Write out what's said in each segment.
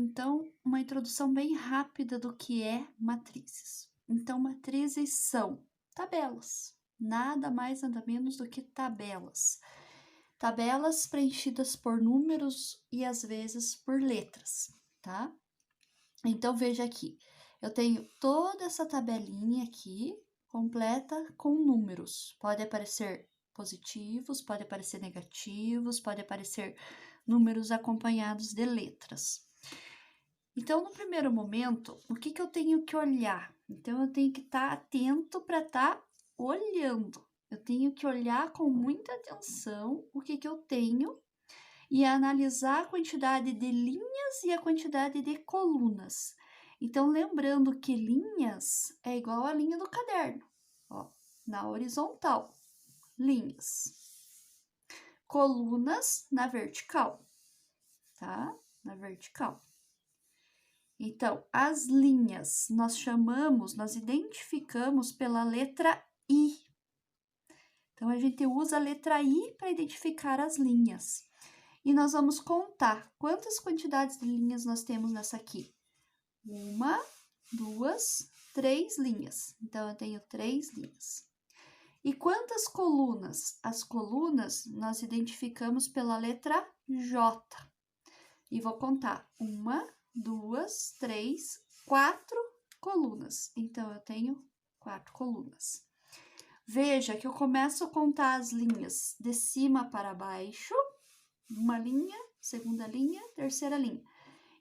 Então, uma introdução bem rápida do que é matrizes. Então, matrizes são tabelas, nada mais, nada menos do que tabelas. Tabelas preenchidas por números e às vezes por letras, tá? Então, veja aqui, eu tenho toda essa tabelinha aqui, completa com números. Pode aparecer positivos, pode aparecer negativos, pode aparecer números acompanhados de letras. Então, no primeiro momento, o que eu tenho que olhar? Então, eu tenho que estar atento para estar olhando. Eu tenho que olhar com muita atenção o que eu tenho e analisar a quantidade de linhas e a quantidade de colunas. Então, lembrando que linhas é igual a linha do caderno, ó, na horizontal, linhas. Colunas na vertical, tá? Na vertical. Então, as linhas nós identificamos pela letra I. Então, a gente usa a letra I para identificar as linhas. E nós vamos contar quantas quantidades de linhas nós temos nessa aqui. 1, 2, 3 linhas. Então, eu tenho 3 linhas. E quantas colunas? As colunas nós identificamos pela letra J. E vou contar 1, 2, 3, 4 colunas. Então, eu tenho 4 colunas. Veja que eu começo a contar as linhas de cima para baixo, uma linha, segunda linha, terceira linha.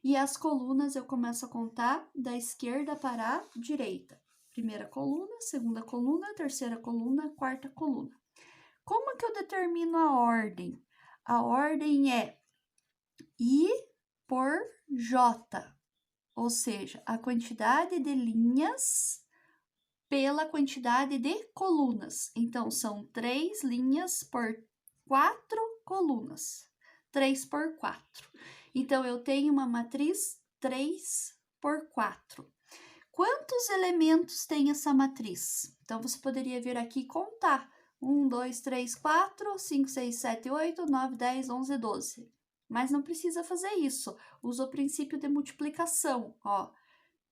E as colunas eu começo a contar da esquerda para a direita. Primeira coluna, segunda coluna, terceira coluna, quarta coluna. Como que eu determino a ordem? A ordem é I por J, ou seja, a quantidade de linhas pela quantidade de colunas. Então, são 3 linhas por 4 colunas. 3 por 4. Então, eu tenho uma matriz 3 por 4. Quantos elementos tem essa matriz? Então, você poderia vir aqui e contar. 1, 2, 3, 4, 5, 6, 7, 8, 9, 10, 11, 12. Mas não precisa fazer isso. Usa o princípio de multiplicação, ó.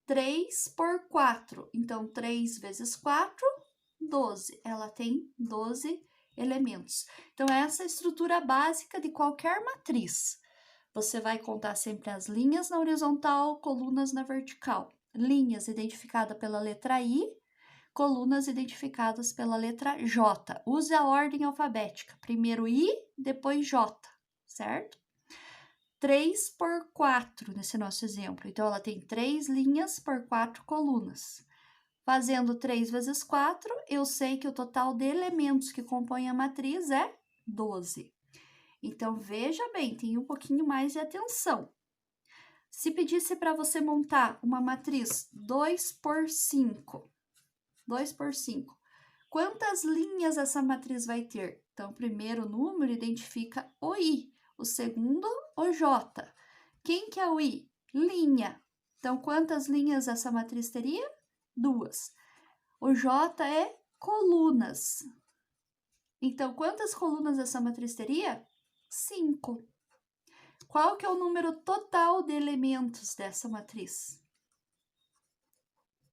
3 por 4. Então, 3 vezes 4, 12. Ela tem 12 elementos. Então, essa é a estrutura básica de qualquer matriz. Você vai contar sempre as linhas na horizontal, colunas na vertical. Linhas identificadas pela letra I, colunas identificadas pela letra J. Use a ordem alfabética. Primeiro I, depois J, certo? 3 por 4 nesse nosso exemplo. Então, ela tem 3 linhas por 4 colunas. Fazendo 3 vezes 4, eu sei que o total de elementos que compõem a matriz é 12. Então, veja bem, tem um pouquinho mais de atenção. Se pedisse para você montar uma matriz 2 por 5, 2 por 5, quantas linhas essa matriz vai ter? Então, o primeiro número identifica o I, o segundo, o J. Quem que é o I? Linha. Então, quantas linhas essa matriz teria? 2. O J é colunas. Então, quantas colunas essa matriz teria? 5. Qual que é o número total de elementos dessa matriz?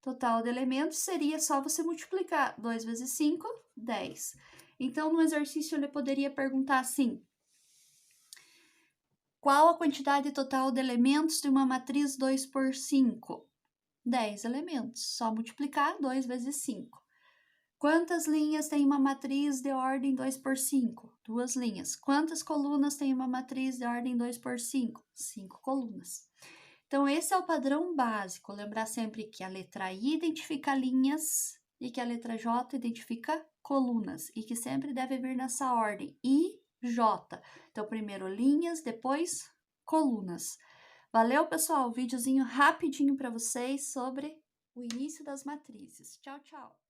Total de elementos seria só você multiplicar. 2 vezes 5, 10. Então, no exercício, ele poderia perguntar assim: qual a quantidade total de elementos de uma matriz 2 por 5? 10 elementos. Só multiplicar 2 vezes 5. Quantas linhas tem uma matriz de ordem 2 por 5? 2 linhas. Quantas colunas tem uma matriz de ordem 2 por 5? 5 colunas. Então, esse é o padrão básico. Lembrar sempre que a letra I identifica linhas e que a letra J identifica colunas. E que sempre deve vir nessa ordem, I, J. Então, primeiro linhas, depois colunas. Valeu, pessoal? Videozinho rapidinho para vocês sobre o início das matrizes. Tchau, tchau!